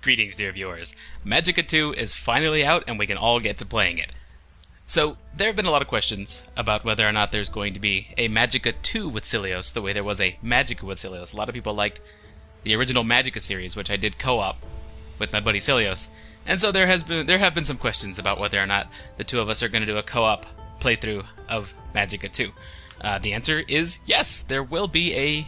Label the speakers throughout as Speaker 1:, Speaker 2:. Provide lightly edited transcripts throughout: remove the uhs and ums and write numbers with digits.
Speaker 1: Greetings, dear viewers. Magicka 2 is finally out and we can all get to playing it. So, there have been a lot of questions about whether or not there's going to be a Magicka 2 with Cilios, the way there was a Magicka with Cilios. A lot of people liked the original Magicka series, which I did co-op with my buddy Cilios. And so there have been some questions about whether or not the two of us are going to do a co-op playthrough of Magicka 2. The answer is yes, there will be a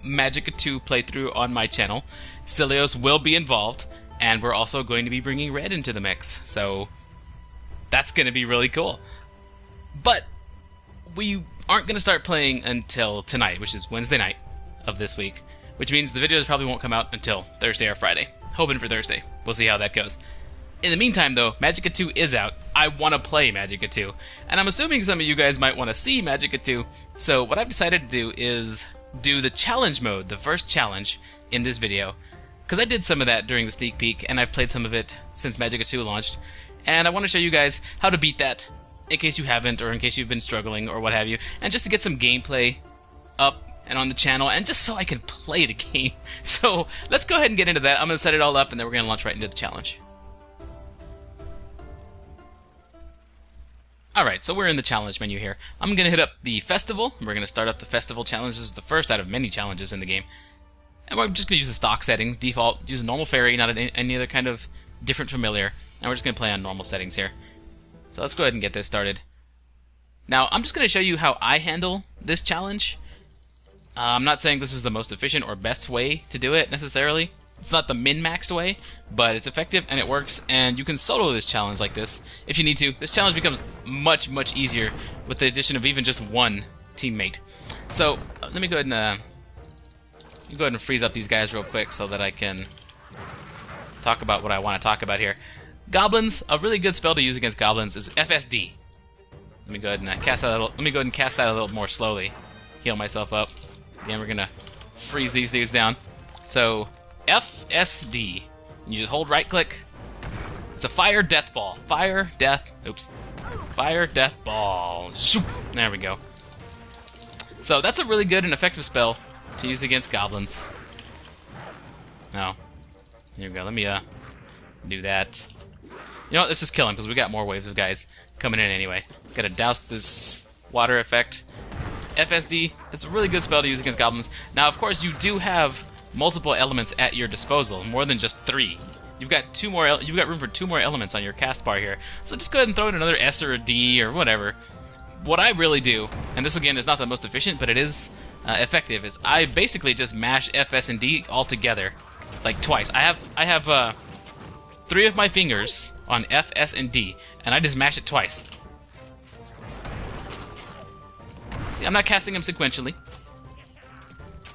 Speaker 1: Magicka 2 playthrough on my channel. Cilios will be involved, and we're also going to be bringing Red into the mix, so that's going to be really cool. But we aren't going to start playing until tonight, which is Wednesday night of this week, which means the videos probably won't come out until Thursday or Friday. Hoping for Thursday. We'll see how that goes. In the meantime, though, Magicka 2 is out. I want to play Magicka 2, and I'm assuming some of you guys might want to see Magicka 2, so what I've decided to do is do the challenge mode, the first challenge in this video, because I did some of that during the sneak peek, and I've played some of it since Magicka 2 launched, and I want to show you guys how to beat that, in case you haven't, or in case you've been struggling, or what have you, and just to get some gameplay up and on the channel, and just so I can play the game. So, let's go ahead and get into that. I'm going to set it all up, and then we're going to launch right into the challenge. Alright, so we're in the challenge menu here. I'm going to hit up the festival, and we're going to start up the festival challenge. This is the first out of many challenges in the game. And we're just going to use the stock settings, default, use a normal fairy, not any other kind of different familiar. And we're just going to play on normal settings here. So let's go ahead and get this started. Now, I'm just going to show you how I handle this challenge. I'm not saying this is the most efficient or best way to do it, necessarily. It's not the min-maxed way, but it's effective and it works, and you can solo this challenge like this if you need to. This challenge becomes much, much easier with the addition of even just one teammate. So, let me go ahead and freeze up these guys real quick so that I can talk about what I want to talk about here. Goblins, a really good spell to use against goblins is FSD. Let me go ahead and cast that a little more slowly. Heal myself up. Again, we're gonna freeze these dudes down. So, FSD. You just hold right click. It's a fire death ball. Fire death ball. Zoop. There we go. So that's a really good and effective spell to use against goblins. Now, here we go. Let me do that. You know what? Let's just kill him because we got more waves of guys coming in anyway. Gotta douse this water effect. FSD. It's a really good spell to use against goblins. Now, of course, you do have multiple elements at your disposal, more than just 3. You've got room for 2 more elements on your cast bar here. So just go ahead and throw in another S or a D or whatever. What I really do, and this again is not the most efficient, but it is effective, is I basically just mash FS and D all together, like twice. I have 3 of my fingers on F, S, and D, and I just mash it twice. See, I'm not casting them sequentially.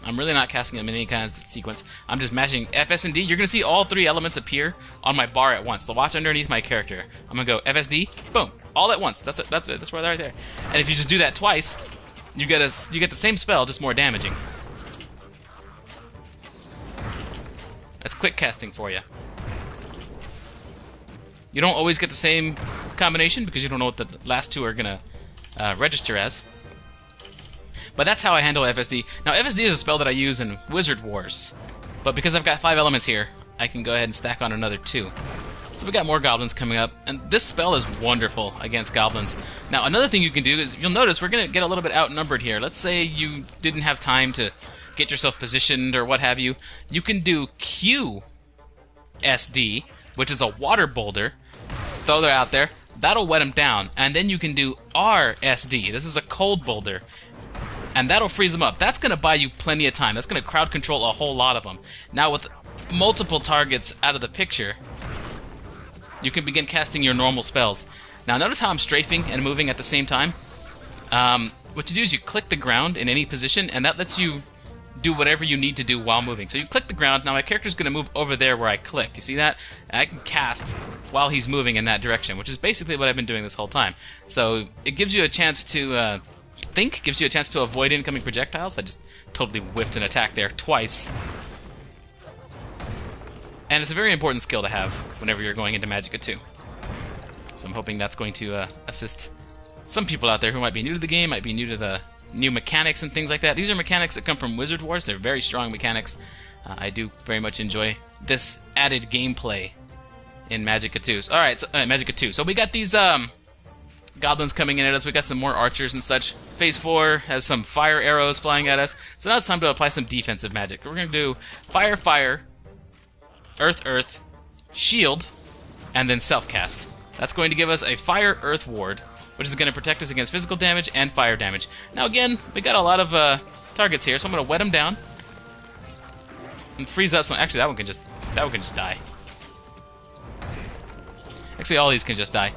Speaker 1: I'm really not casting them in any kind of sequence. I'm just mashing F, S, and D. You're going to see all 3 elements appear on my bar at once. They'll watch underneath my character. I'm going to go FSD, boom, all at once. That's where they're right there. And if you just do that twice, you get the same spell, just more damaging. That's quick casting for you. You don't always get the same combination because you don't know what the last 2 are going to register as. But that's how I handle FSD. Now, FSD is a spell that I use in Wizard Wars. But because I've got 5 elements here, I can go ahead and stack on another 2. So we've got more goblins coming up. And this spell is wonderful against goblins. Now, another thing you can do is, you'll notice we're going to get a little bit outnumbered here. Let's say you didn't have time to get yourself positioned or what have you. You can do QSD, which is a water boulder. Throw that out there. That'll wet them down. And then you can do RSD. This is a cold boulder. And that'll freeze them up. That's going to buy you plenty of time. That's going to crowd control a whole lot of them. Now, with multiple targets out of the picture, you can begin casting your normal spells. Now, notice how I'm strafing and moving at the same time? What you do is you click the ground in any position, and that lets you do whatever you need to do while moving. So you click the ground. Now, my character's going to move over there where I clicked. You see that? And I can cast while he's moving in that direction, which is basically what I've been doing this whole time. So it gives you a chance to think, gives you a chance to avoid incoming projectiles. I just totally whiffed an attack there twice. And it's a very important skill to have whenever you're going into Magicka 2. So I'm hoping that's going to assist some people out there who might be new to the game, might be new to the new mechanics and things like that. These are mechanics that come from Wizard Wars. They're very strong mechanics. I do very much enjoy this added gameplay in Magicka 2. Alright, so, Magicka 2. So we got these goblins coming in at us. We got some more archers and such. Phase 4 has some fire arrows flying at us. So now it's time to apply some defensive magic. We're going to do fire, fire, earth, earth, shield, and then self-cast. That's going to give us a fire earth ward, which is going to protect us against physical damage and fire damage. Now again, we got a lot of targets here, so I'm going to wet them down and freeze up some. Actually, that one can just die. Actually, all these can just die.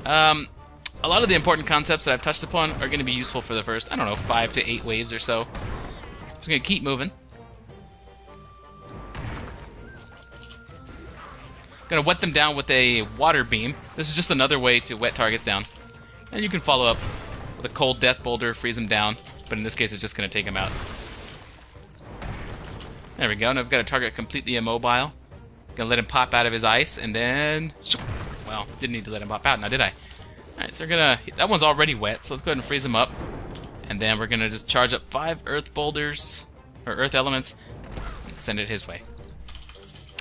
Speaker 1: A lot of the important concepts that I've touched upon are going to be useful for the first, I don't know, 5 to 8 waves or so. Just going to keep moving. Going to wet them down with a water beam. This is just another way to wet targets down. And you can follow up with a cold death boulder, freeze them down. But in this case, it's just going to take them out. There we go. And I've got a target completely immobile. Going to let him pop out of his ice, and then... Well, didn't need to let him pop out now, did I? Alright, so we're going to... That one's already wet, so let's go ahead and freeze him up. And then we're going to just charge up 5 earth boulders, or earth elements, and send it his way.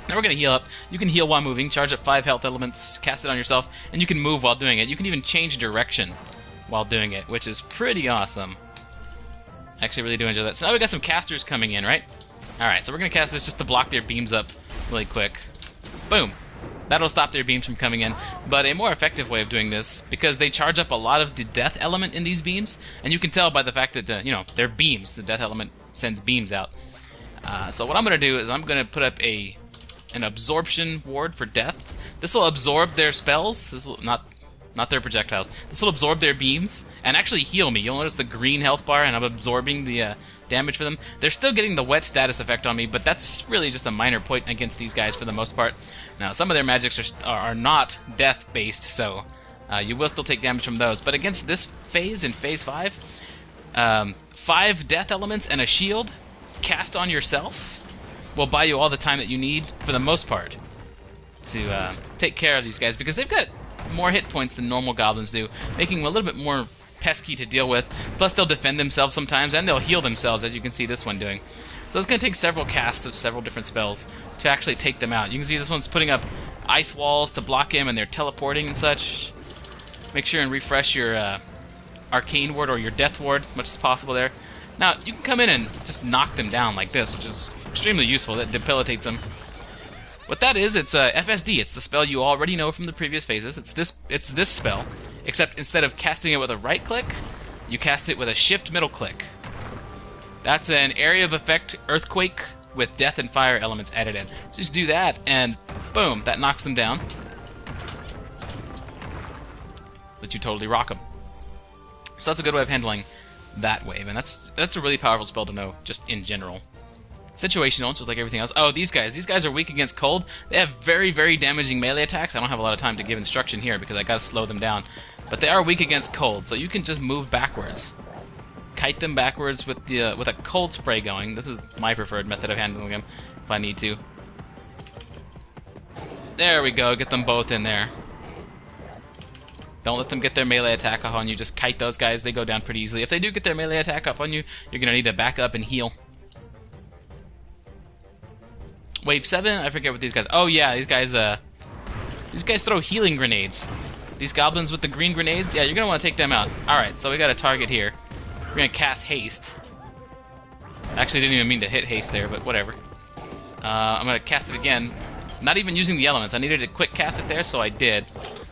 Speaker 1: Now we're going to heal up. You can heal while moving, charge up 5 health elements, cast it on yourself, and you can move while doing it. You can even change direction while doing it, which is pretty awesome. I actually really do enjoy that. So now we got some casters coming in, right? Alright, so we're going to cast this just to block their beams up really quick. Boom! That'll stop their beams from coming in. But a more effective way of doing this, because they charge up a lot of the death element in these beams, and you can tell by the fact that, you know, they're beams. The death element sends beams out. So what I'm going to do is I'm going to put up an absorption ward for death. This will absorb their spells. This will not their projectiles. This will absorb their beams and actually heal me. You'll notice the green health bar, and I'm absorbing the damage for them. They're still getting the wet status effect on me, but that's really just a minor point against these guys for the most part. Now, some of their magics are not death-based, so you will still take damage from those. But against this phase, in Phase 5, 5 death elements and a shield cast on yourself will buy you all the time that you need, for the most part, to take care of these guys, because they've got more hit points than normal goblins do, making them a little bit more pesky to deal with. Plus, they'll defend themselves sometimes, and they'll heal themselves, as you can see this one doing. So it's going to take several casts of several different spells to actually take them out. You can see this one's putting up ice walls to block him, and they're teleporting and such. Make sure and refresh your arcane ward or your death ward as much as possible there. Now, you can come in and just knock them down like this, which is extremely useful. That debilitates them. What that is, it's FSD. It's the spell you already know from the previous phases. It's this spell, except instead of casting it with a right click, you cast it with a shift middle click. That's an area of effect earthquake with death and fire elements added in. Just do that, and boom, that knocks them down. Let you totally rock them. So that's a good way of handling that wave, and that's a really powerful spell to know, just in general. Situational, just like everything else. Oh, these guys are weak against cold. They have very, very damaging melee attacks. I don't have a lot of time to give instruction here because I gotta slow them down. But they are weak against cold, so you can just move backwards. Kite them backwards with a cold spray going. This is my preferred method of handling them if I need to. There we go, get them both in there. Don't let them get their melee attack off on you. Just kite those guys, they go down pretty easily. If they do get their melee attack up on you, you're gonna need to back up and heal. Wave 7, I forget what these guys... Oh yeah, these guys throw healing grenades. These goblins with the green grenades, yeah, you're going to want to take them out. Alright, so we got a target here. We're going to cast haste. Actually, didn't even mean to hit haste there, but whatever. I'm going to cast it again. Not even using the elements. I needed to quick cast it there, so I did.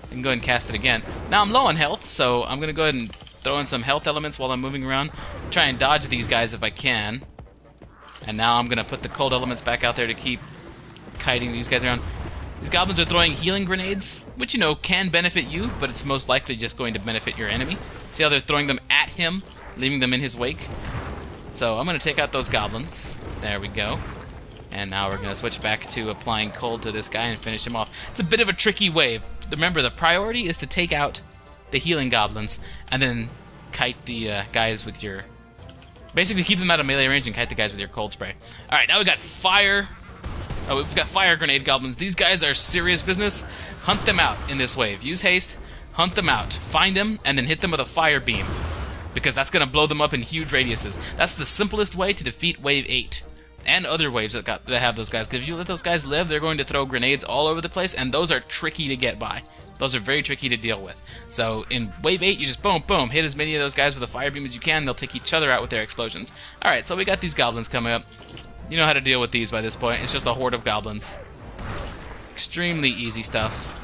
Speaker 1: I can go ahead and cast it again. Now I'm low on health, so I'm going to go ahead and throw in some health elements while I'm moving around. Try and dodge these guys if I can. And now I'm going to put the cold elements back out there to keep kiting these guys around. These goblins are throwing healing grenades, which, you know, can benefit you, but it's most likely just going to benefit your enemy. See how they're throwing them at him, leaving them in his wake? So I'm going to take out those goblins. There we go. And now we're going to switch back to applying cold to this guy and finish him off. It's a bit of a tricky wave. Remember, the priority is to take out the healing goblins, and then kite the guys with your... Basically, keep them out of melee range and kite the guys with your cold spray. Alright, now we got fire. Oh, we've got fire grenade goblins. These guys are serious business. Hunt them out in this wave. Use haste, hunt them out, find them, and then hit them with a fire beam. Because that's going to blow them up in huge radiuses. That's the simplest way to defeat Wave 8. and other waves that have those guys. Because if you let those guys live, they're going to throw grenades all over the place, and those are tricky to get by. Those are very tricky to deal with. So in wave 8, you just boom, boom, hit as many of those guys with a fire beam as you can. They'll take each other out with their explosions. Alright, so we got these goblins coming up. You know how to deal with these by this point. It's just a horde of goblins. Extremely easy stuff.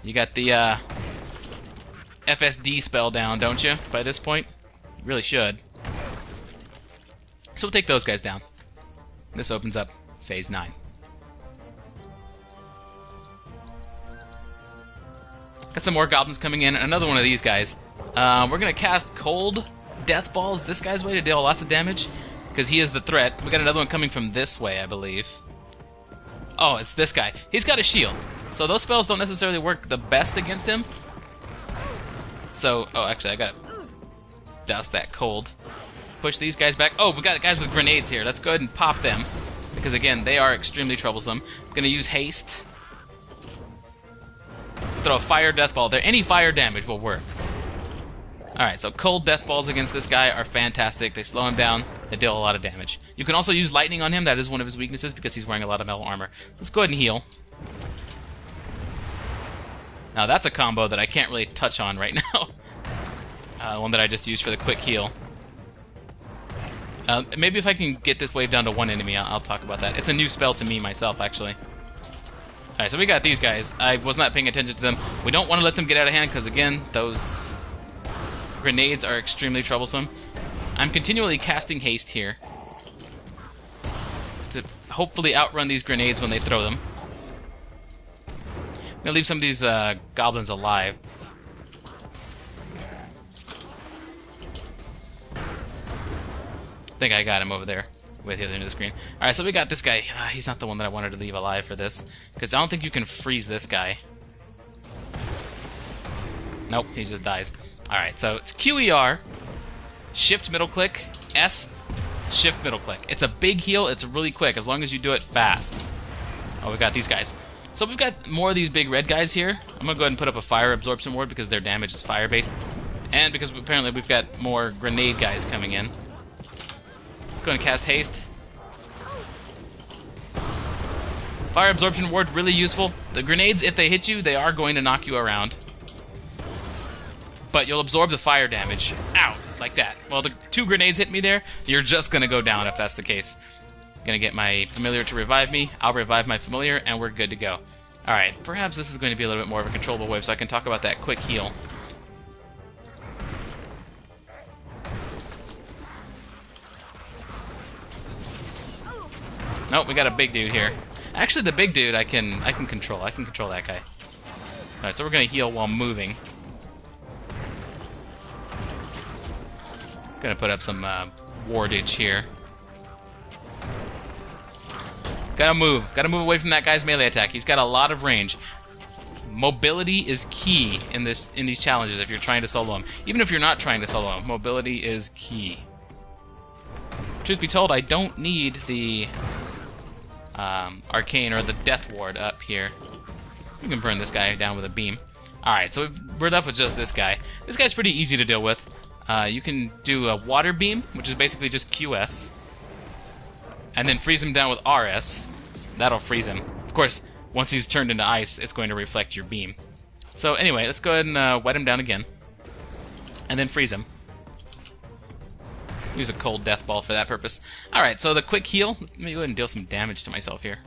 Speaker 1: You got the FSD spell down, don't you, by this point? You really should. So we'll take those guys down. This opens up phase 9. Got some more goblins coming in. Another one of these guys. We're going to cast Cold Death Balls this guy's way to deal lots of damage, because he is the threat. We got another one coming from this way, I believe. Oh, it's this guy. He's got a shield, so those spells don't necessarily work the best against him. So, oh, actually, I got to douse that cold. Push these guys back. Oh, we got guys with grenades here. Let's go ahead and pop them, because again, they are extremely troublesome. I'm going to use haste. Throw a fire death ball there. Any fire damage will work. Alright, so cold death balls against this guy are fantastic. They slow him down. They deal a lot of damage. You can also use lightning on him. That is one of his weaknesses because he's wearing a lot of metal armor. Let's go ahead and heal. Now that's a combo that I can't really touch on right now. One that I just used for the quick heal. Maybe if I can get this wave down to one enemy, I'll talk about that. It's a new spell to me myself, actually. Alright, so we got these guys. I was not paying attention to them. We don't want to let them get out of hand because, again, those grenades are extremely troublesome. I'm continually casting haste here to hopefully outrun these grenades when they throw them. I'm going to leave some of these goblins alive. I think I got him over there with the other end of the screen. Alright, so we got this guy. He's not the one that I wanted to leave alive for this, because I don't think you can freeze this guy. Nope, he just dies. Alright, so it's QER, shift middle click, S, shift middle click. It's a big heal, it's really quick, as long as you do it fast. Oh, we got these guys. So we've got more of these big red guys here. I'm going to go ahead and put up a fire absorption ward because their damage is fire-based. And because apparently we've got more grenade guys coming in. Go and cast haste. Fire absorption ward, really useful. The grenades, if they hit you, they are going to knock you around. But you'll absorb the fire damage. Ow! Like that. Well, the 2 grenades hit me there. You're just going to go down if that's the case. Going to get my familiar to revive me. I'll revive my familiar, and we're good to go. Alright, perhaps this is going to be a little bit more of a controllable wave, so I can talk about that quick heal. Nope, we got a big dude here. Actually, the big dude I can control. I can control that guy. Alright, so we're gonna heal while moving. Gonna put up some wardage here. Gotta move away from that guy's melee attack. He's got a lot of range. Mobility is key in these challenges if you're trying to solo him. Even if you're not trying to solo him, mobility is key. Truth be told, I don't need the arcane or the death ward up here. We can burn this guy down with a beam. Alright, so we're left with just this guy. This guy's pretty easy to deal with. You can do a water beam, which is basically just QS, and then freeze him down with RS. That'll freeze him. Of course, once he's turned into ice, it's going to reflect your beam. So anyway, let's go ahead and wet him down again, and then freeze him. Use a cold death ball for that purpose. Alright, so the quick heal. Let me go ahead and deal some damage to myself here.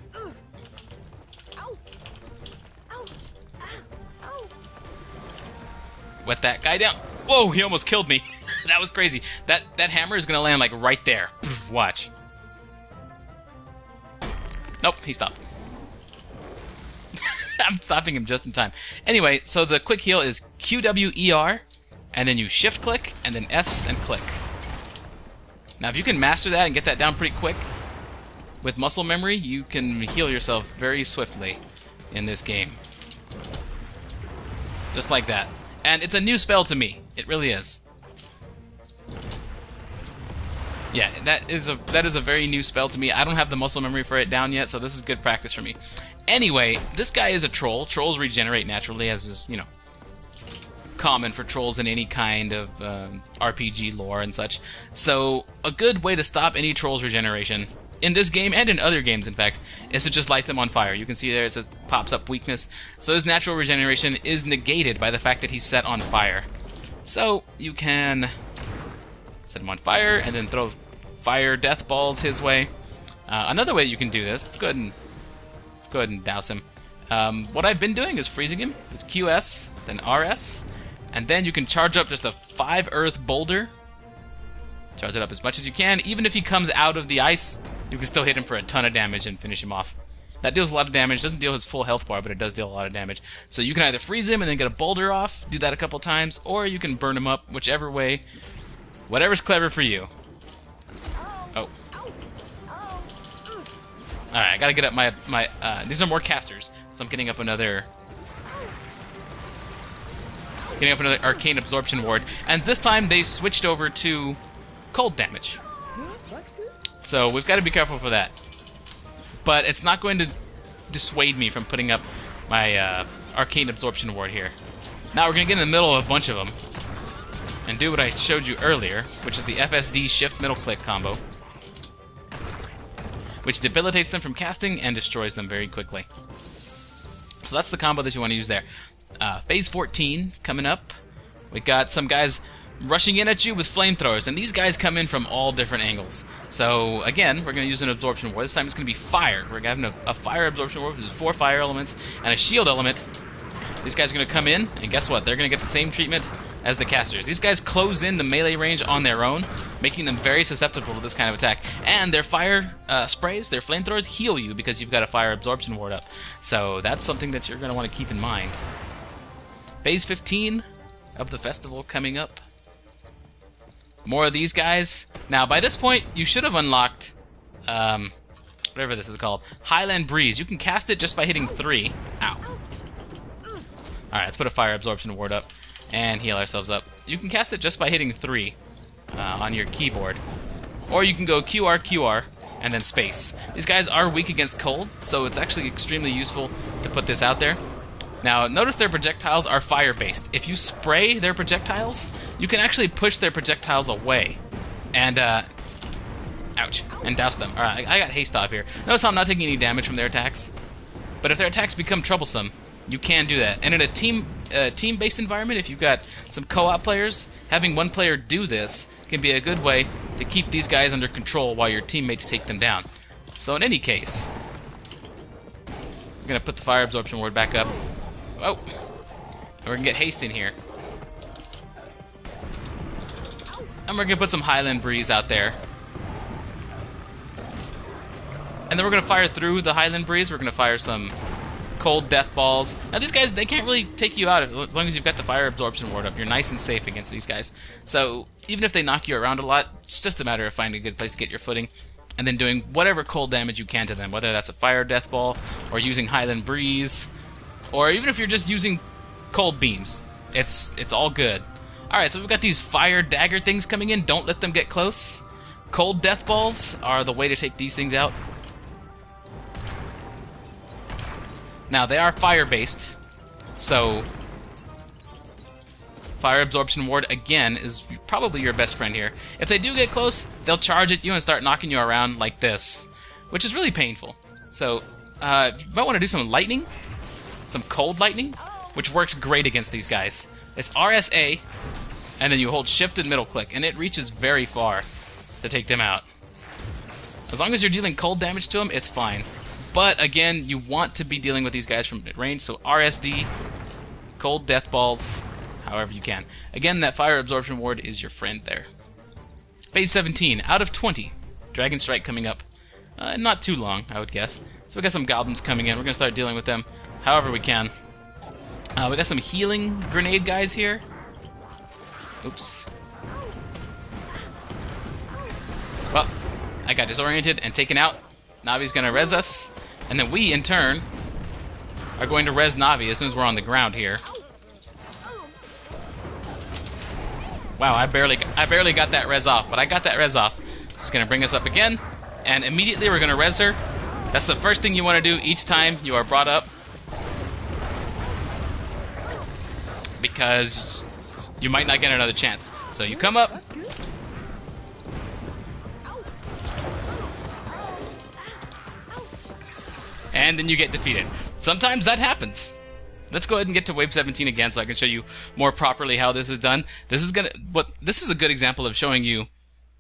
Speaker 1: Wet that guy down. Whoa, he almost killed me. That was crazy. That hammer is going to land like right there. Watch. Nope, he stopped. I'm stopping him just in time. Anyway, so the quick heal is QWER, and then you shift click, and then S and click. Now, if you can master that and get that down pretty quick, with muscle memory, you can heal yourself very swiftly in this game. Just like that. And it's a new spell to me. It really is. Yeah, that is a very new spell to me. I don't have the muscle memory for it down yet, so this is good practice for me. Anyway, this guy is a troll. Trolls regenerate naturally, as is, you know, common for trolls in any kind of RPG lore and such. So a good way to stop any troll's regeneration in this game and in other games, in fact, is to just light them on fire. You can see there it says pops up weakness. So his natural regeneration is negated by the fact that he's set on fire. So you can set him on fire and then throw fire death balls his way. Another way you can do this, let's go ahead and douse him. What I've been doing is freezing him. It's QS, then RS, and then you can charge up just a 5 earth boulder. Charge it up as much as you can. Even if he comes out of the ice, you can still hit him for a ton of damage and finish him off. That deals a lot of damage. Doesn't deal his full health bar, but it does deal a lot of damage. So you can either freeze him and then get a boulder off, do that a couple times, or you can burn him up, whichever way. Whatever's clever for you. Oh. Alright, I gotta get up my these are more casters, so I'm getting up another arcane absorption ward. And this time they switched over to cold damage. So we've got to be careful for that. But it's not going to dissuade me from putting up my arcane absorption ward here. Now we're going to get in the middle of a bunch of them and do what I showed you earlier, which is the FSD shift middle click combo, which debilitates them from casting and destroys them very quickly. So that's the combo that you want to use there. Phase 14 coming up. We got some guys rushing in at you with flamethrowers, and these guys come in from all different angles. So again, we're going to use an absorption ward. This time it's going to be fire. We're going to have a fire absorption ward, which is 4 fire elements and a shield element. These guys are going to come in, and guess what? They're going to get the same treatment as the casters. These guys close in the melee range on their own, making them very susceptible to this kind of attack. And their fire sprays, their flamethrowers, heal you because you've got a fire absorption ward up. So that's something that you're going to want to keep in mind. Phase 15 of the festival coming up. More of these guys. Now, by this point, you should have unlocked, whatever this is called, Highland Breeze. You can cast it just by hitting 3. Ow. Alright, let's put a fire absorption ward up and heal ourselves up. You can cast it just by hitting 3 on your keyboard. Or you can go QR, QR, and then space. These guys are weak against cold, so it's actually extremely useful to put this out there. Now, notice their projectiles are fire-based. If you spray their projectiles, you can actually push their projectiles away and, ouch, and douse them. Alright, I got haste off here. Notice how I'm not taking any damage from their attacks. But if their attacks become troublesome, you can do that. And in a team-based environment, if you've got some co-op players, having one player do this can be a good way to keep these guys under control while your teammates take them down. So in any case, I'm going to put the fire absorption ward back up. Oh, and we're going to get haste in here. And we're going to put some Highland Breeze out there. And then we're going to fire through the Highland Breeze. We're going to fire some cold death balls. Now these guys, they can't really take you out as long as you've got the fire absorption ward up. You're nice and safe against these guys. So even if they knock you around a lot, it's just a matter of finding a good place to get your footing and then doing whatever cold damage you can to them, whether that's a fire death ball or using Highland Breeze, or even if you're just using cold beams. It's all good. Alright, so we've got these fire dagger things coming in. Don't let them get close. Cold death balls are the way to take these things out. Now, they are fire-based, so fire absorption ward, again, is probably your best friend here. If they do get close, they'll charge at you and start knocking you around like this, which is really painful. So, you might want to do some lightning, some cold lightning, which works great against these guys. It's RSA, and then you hold shift and middle click, and it reaches very far to take them out. As long as you're dealing cold damage to them, it's fine. But again, you want to be dealing with these guys from mid-range, so RSD, cold death balls, however you can. Again, that fire absorption ward is your friend there. Phase 17, out of 20. Dragon Strike coming up. Not too long, I would guess. So we got some goblins coming in. We're going to start dealing with them however we can. We got some healing grenade guys here. Oops. Well, I got disoriented and taken out. Navi's going to res us. And then we, in turn, are going to res Navi as soon as we're on the ground here. Wow, I barely got that res off, but I got that res off. Just going to bring us up again, and immediately we're going to res her. That's the first thing you want to do each time you are brought up, because you might not get another chance. So you come up, and then you get defeated. Sometimes that happens. Let's go ahead and get to Wave 17 again so I can show you more properly how this is done. This is a good example of showing you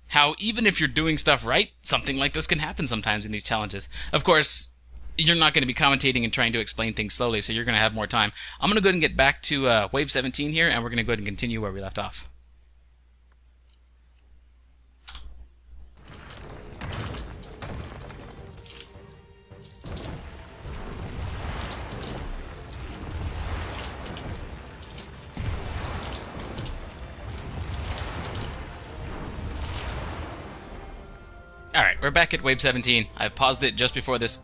Speaker 1: how even if you're doing stuff right, something like this can happen sometimes in these challenges. Of course, you're not going to be commentating and trying to explain things slowly, so you're going to have more time. I'm going to go ahead and get back to Wave 17 here, and we're going to go ahead and continue where we left off. Alright, we're back at Wave 17. I paused it just before this,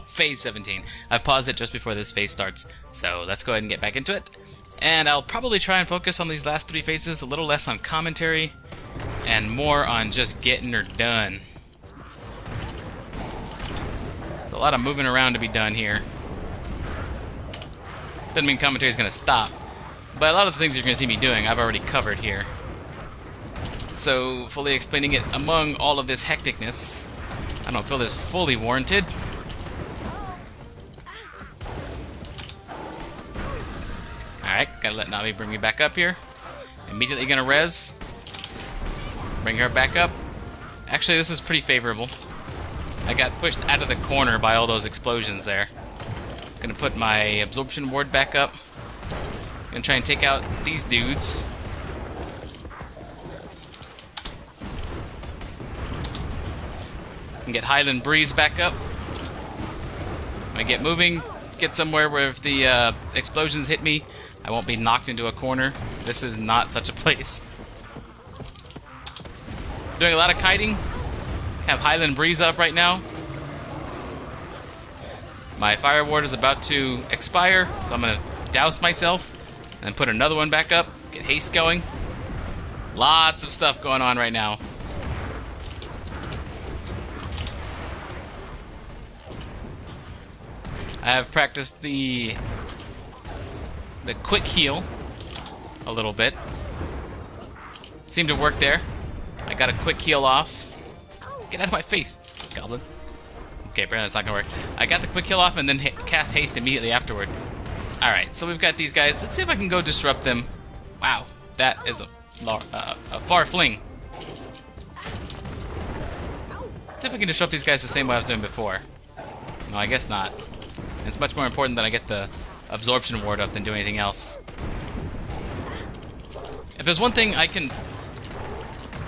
Speaker 1: Phase 17. I paused it just before this phase starts, so let's go ahead and get back into it. And I'll probably try and focus on these last 3 phases, a little less on commentary, and more on just getting her done. There's a lot of moving around to be done here. Doesn't mean commentary's going to stop, but a lot of the things you're going to see me doing I've already covered here. So, fully explaining it among all of this hecticness, I don't feel this fully warranted. Alright, gotta let Navi bring me back up here. Immediately gonna res. Bring her back up. Actually, this is pretty favorable. I got pushed out of the corner by all those explosions there. Gonna put my absorption ward back up. Gonna try and take out these dudes. And get Highland Breeze back up. When I get moving, get somewhere where if the explosions hit me, I won't be knocked into a corner. This is not such a place. Doing a lot of kiting. Have Highland Breeze up right now. My Fire Ward is about to expire, so I'm going to douse myself and put another one back up. Get haste going. Lots of stuff going on right now. I have practiced the quick heal a little bit. Seemed to work there. I got a quick heal off. Get out of my face, goblin. Okay, apparently it's not gonna work. I got the quick heal off and then cast haste immediately afterward. Alright, so we've got these guys. Let's see if I can go disrupt them. Wow, that is a far fling. Let's see if I can disrupt these guys the same way I was doing before. No, I guess not. It's much more important that I get the absorption ward up than do anything else. If there's one thing I can...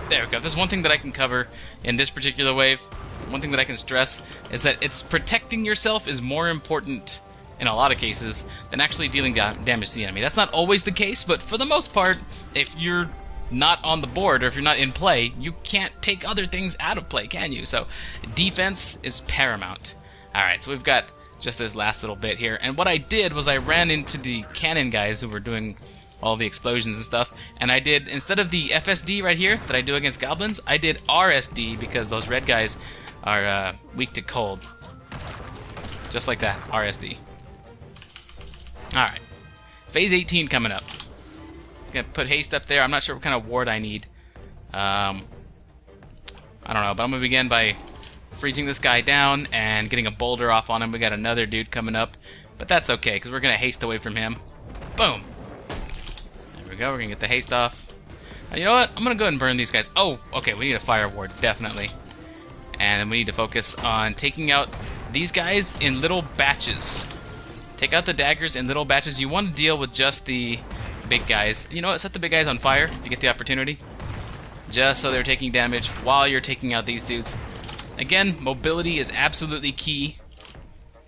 Speaker 1: There we go. If there's one thing that I can cover in this particular wave, one thing that I can stress is that it's protecting yourself is more important in a lot of cases than actually dealing damage to the enemy. That's not always the case, but for the most part, if you're not on the board or if you're not in play, you can't take other things out of play, can you? So defense is paramount. Alright, so we've got just this last little bit here. And what I did was I ran into the cannon guys who were doing all the explosions and stuff, and I did, instead of the FSD right here that I do against goblins, I did RSD because those red guys are weak to cold. Just like that, RSD. Alright. Phase 18 coming up. Gonna put haste up there. I'm not sure what kind of ward I need. I don't know, but I'm gonna begin by freezing this guy down and getting a boulder off on him. We got another dude coming up, but that's okay because we're gonna haste away from him. Boom. There we go. We're gonna get the haste off. You know what? I'm gonna go ahead and burn these guys. Oh, okay. We need a fire ward, definitely. And we need to focus on taking out these guys in little batches. Take out the daggers in little batches. You want to deal with just the big guys. You know what? Set the big guys on fire if you get the opportunity. Just so they're taking damage while you're taking out these dudes. Again, mobility is absolutely key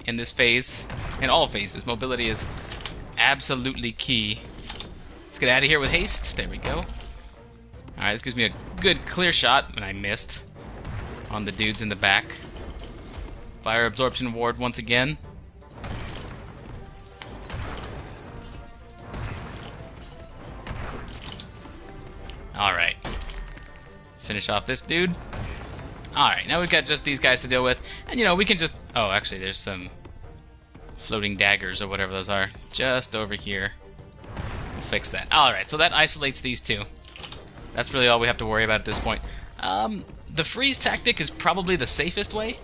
Speaker 1: in this phase. In all phases, mobility is absolutely key. Let's get out of here with haste. There we go. Alright, this gives me a good clear shot, and I missed on the dudes in the back. Fire absorption ward once again. Alright. Finish off this dude. Alright, now we've got just these guys to deal with. And, you know, we can just... Oh, actually, there's some floating daggers or whatever those are just over here. We'll fix that. Alright, so that isolates these two. That's really all we have to worry about at this point. The freeze tactic is probably the safest way.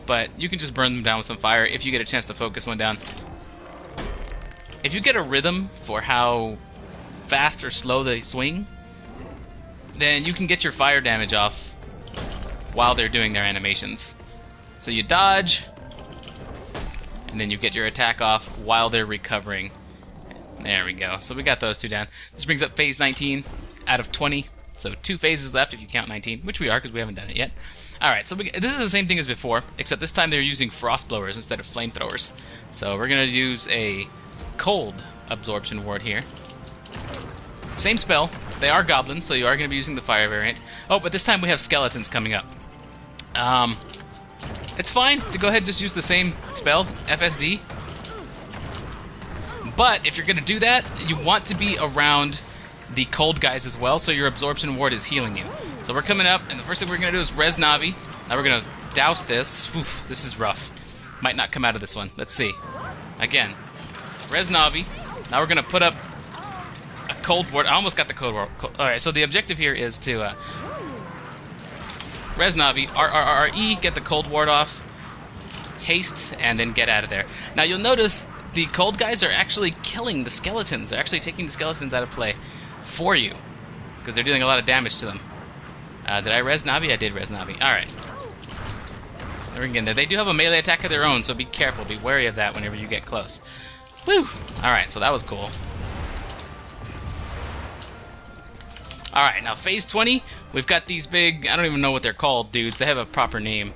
Speaker 1: but you can just burn them down with some fire if you get a chance to focus one down. If you get a rhythm for how fast or slow they swing, then you can get your fire damage off while they're doing their animations. So you dodge, and then you get your attack off while they're recovering. There we go. So we got those two down. This brings up phase 19 out of 20. So 2 phases left if you count 19, which we are because we haven't done it yet. Alright, so this is the same thing as before, except this time they're using frost blowers instead of flamethrowers. So we're going to use a cold absorption ward here. Same spell. They are goblins, so you are going to be using the fire variant. Oh, but this time we have skeletons coming up. It's fine to go ahead and just use the same spell, FSD. But if you're going to do that, you want to be around the cold guys as well, so your absorption ward is healing you. So we're coming up, and the first thing we're going to do is res Navi. Now we're going to douse this. Oof, this is rough. Might not come out of this one. Let's see. Again, res Navi. Now we're going to put up a cold ward. I almost got the cold ward. Alright, so the objective here is to res Navi, RRRE, get the cold ward off, haste, and then get out of there. Now you'll notice the cold guys are actually killing the skeletons. They're actually taking the skeletons out of play for you, because they're doing a lot of damage to them. Did I res Navi? I did res Navi. Alright. We're gonna get in there. They do have a melee attack of their own, so be careful. Be wary of that whenever you get close. Woo! Alright, so that was cool. Alright, now phase 20, we've got these big, I don't even know what they're called, dudes. They have a proper name.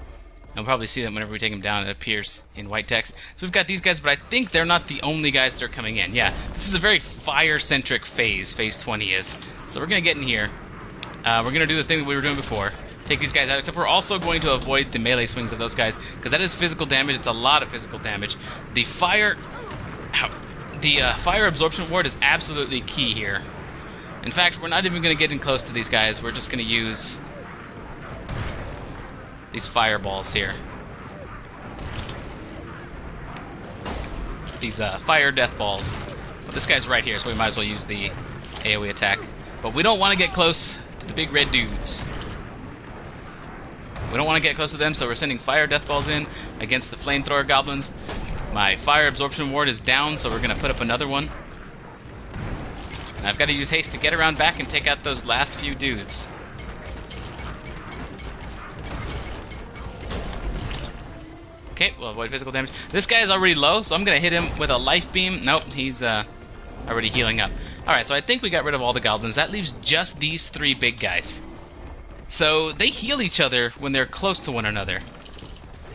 Speaker 1: You'll probably see them whenever we take them down. It appears in white text. So we've got these guys, but I think they're not the only guys that are coming in. Yeah, this is a very fire-centric phase, phase 20 is. So we're going to get in here. We're going to do the thing that we were doing before. Take these guys out, except we're also going to avoid the melee swings of those guys, because that is physical damage. It's a lot of physical damage. The fire absorption ward is absolutely key here. In fact, we're not even going to get in close to these guys. We're just going to use these fireballs here. These fire death balls. Well, this guy's right here, so we might as well use the AoE attack. But we don't want to get close to the big red dudes. We don't want to get close to them, so we're sending fire death balls in against the flamethrower goblins. My fire absorption ward is down, so we're going to put up another one. And I've got to use haste to get around back and take out those last few dudes. Okay, we'll avoid physical damage. This guy is already low, so I'm going to hit him with a life beam. Nope, he's already healing up. Alright, so I think we got rid of all the goblins. That leaves just these 3 big guys. So they heal each other when they're close to one another.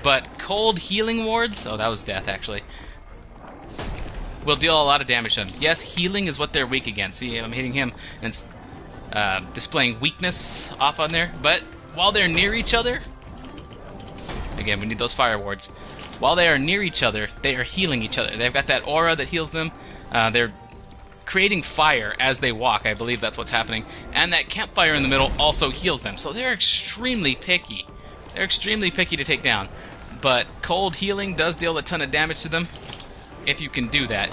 Speaker 1: But cold healing wards, oh, that was death actually, will deal a lot of damage to them. Yes, healing is what they're weak against. See, I'm hitting him and it's displaying weakness off on there. But while they're near each other, again, we need those fire wards. While they are near each other, they are healing each other. They've got that aura that heals them. They're creating fire as they walk. I believe that's what's happening. And that campfire in the middle also heals them. So they're extremely picky. They're extremely picky to take down. But cold healing does deal a ton of damage to them, if you can do that.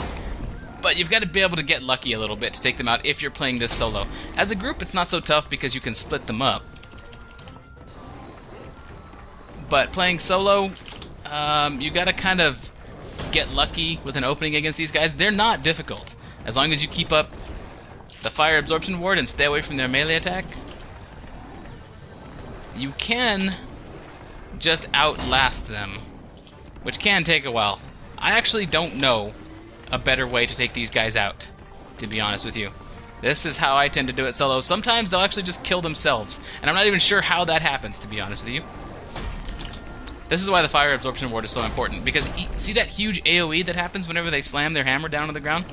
Speaker 1: But you've got to be able to get lucky a little bit to take them out if you're playing this solo. As a group, it's not so tough because you can split them up. But playing solo, you got to kind of get lucky with an opening against these guys. They're not difficult. As long as you keep up the fire absorption ward and stay away from their melee attack, you can just outlast them, which can take a while. I actually don't know a better way to take these guys out, to be honest with you. This is how I tend to do it solo. Sometimes they'll actually just kill themselves, and I'm not even sure how that happens, to be honest with you. This is why the fire absorption ward is so important, because see that huge AoE that happens whenever they slam their hammer down on the ground?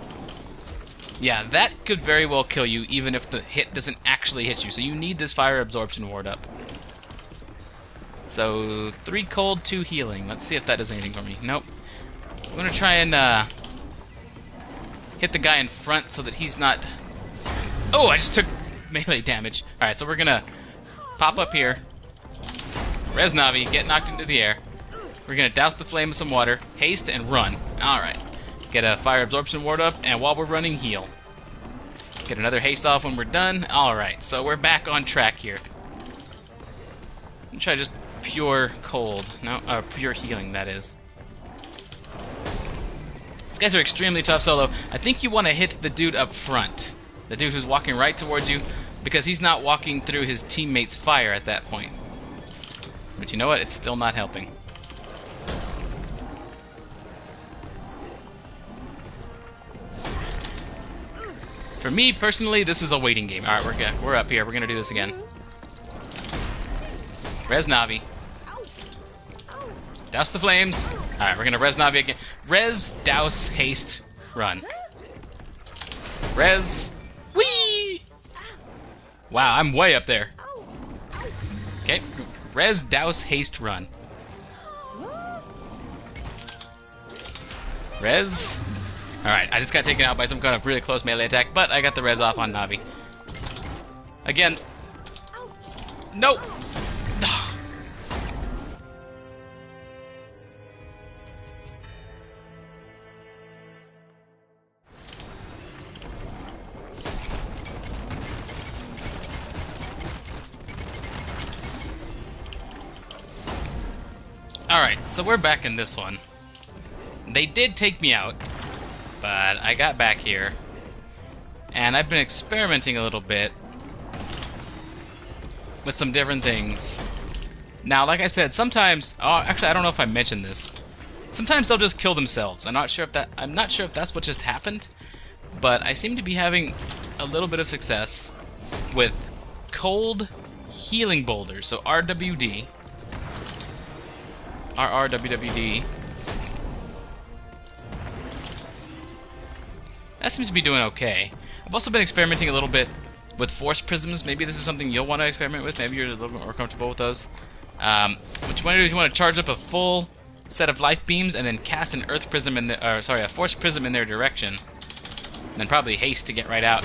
Speaker 1: Yeah, that could very well kill you, even if the hit doesn't actually hit you. So you need this fire absorption ward up. So 3 cold, 2 healing. Let's see if that does anything for me. Nope. I'm gonna try and hit the guy in front so that he's not... Oh, I just took melee damage. Alright, so we're gonna pop up here, res Navi, get knocked into the air. We're gonna douse the flame with some water, haste, and run. Alright. Get a fire absorption ward up, and while we're running, heal. Get another haste off when we're done. Alright, so we're back on track here. I'm try to just pure cold. No, pure healing, that is. These guys are extremely tough solo. I think you want to hit the dude up front. The dude who's walking right towards you, because he's not walking through his teammate's fire at that point. But you know what? It's still not helping. For me, personally, this is a waiting game. Alright, we're up here. We're gonna do this again. Res Navi. Douse the flames. Alright, we're gonna res Navi again. Res, douse, haste, run. Res. Whee! Wow, I'm way up there. Okay. Res, douse, haste, run. Res. Alright, I just got taken out by some kind of really close melee attack, but I got the res off on Navi. Again. Nope! Alright, so we're back in this one. They did take me out, but I got back here, and I've been experimenting a little bit with some different things. Now, like I said, sometimes, actually, I don't know if I mentioned this. Sometimes they'll just kill themselves. I'm not sure if that's what just happened, but I seem to be having a little bit of success with cold healing boulders. So RWD, RRWWD. That seems to be doing okay. I've also been experimenting a little bit with force prisms. Maybe this is something you'll want to experiment with. Maybe you're a little bit more comfortable with those. What you want to do is you want to charge up a full set of life beams and then cast an earth prism in the, a force prism in their direction. And then probably haste to get right out.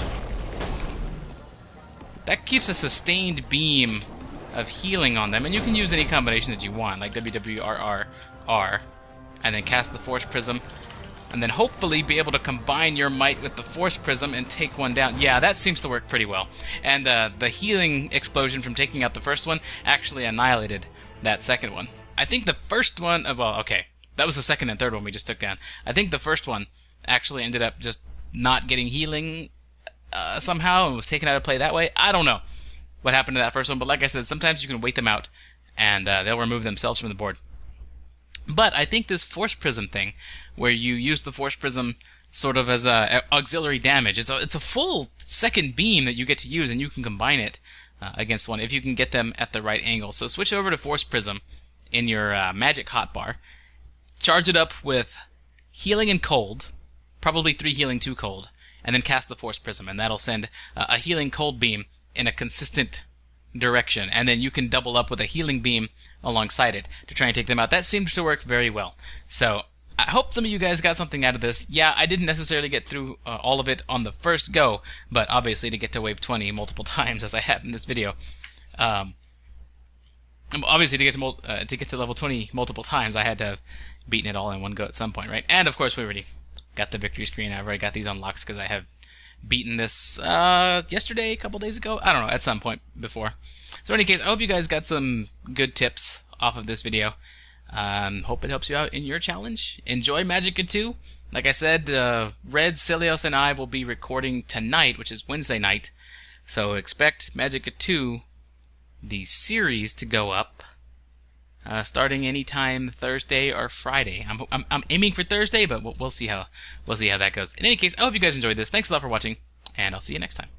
Speaker 1: That keeps a sustained beam of healing on them, and you can use any combination that you want, like WWRR, and then cast the force prism. And then hopefully be able to combine your might with the force prism and take one down. Yeah, that seems to work pretty well. And the healing explosion from taking out the first one actually annihilated that second one. I think the first one, well, okay, that was the second and third one we just took down. I think the first one actually ended up just not getting healing somehow and was taken out of play that way. I don't know what happened to that first one, but like I said, sometimes you can wait them out and they'll remove themselves from the board. But I think this force prism thing, where you use the force prism sort of as a auxiliary damage, it's a full second beam that you get to use, and you can combine it against one if you can get them at the right angle. So switch over to force prism in your magic hotbar, charge it up with healing and cold, probably 3 healing, 2 cold, and then cast the force prism, and that'll send a healing cold beam in a consistent direction, and then you can double up with a healing beam alongside it to try and take them out. That seems to work very well. So I hope some of you guys got something out of this. Yeah, I didn't necessarily get through all of it on the first go, but obviously to get to wave 20 multiple times, as I have in this video, obviously to get to level 20 multiple times, I had to have beaten it all in one go at some point, right? And of course we already got the victory screen. I've already got these unlocks because I have beaten this yesterday, a couple days ago. I don't know, at some point before. So in any case, I hope you guys got some good tips off of this video. Hope it helps you out in your challenge. Enjoy Magicka 2. Like I said, Red, Cilios, and I will be recording tonight, which is Wednesday night. So expect Magicka 2, the series, to go up starting anytime Thursday or Friday. I'm aiming for Thursday, but we'll see how that goes. In any case, I hope you guys enjoyed this. Thanks a lot for watching, and I'll see you next time.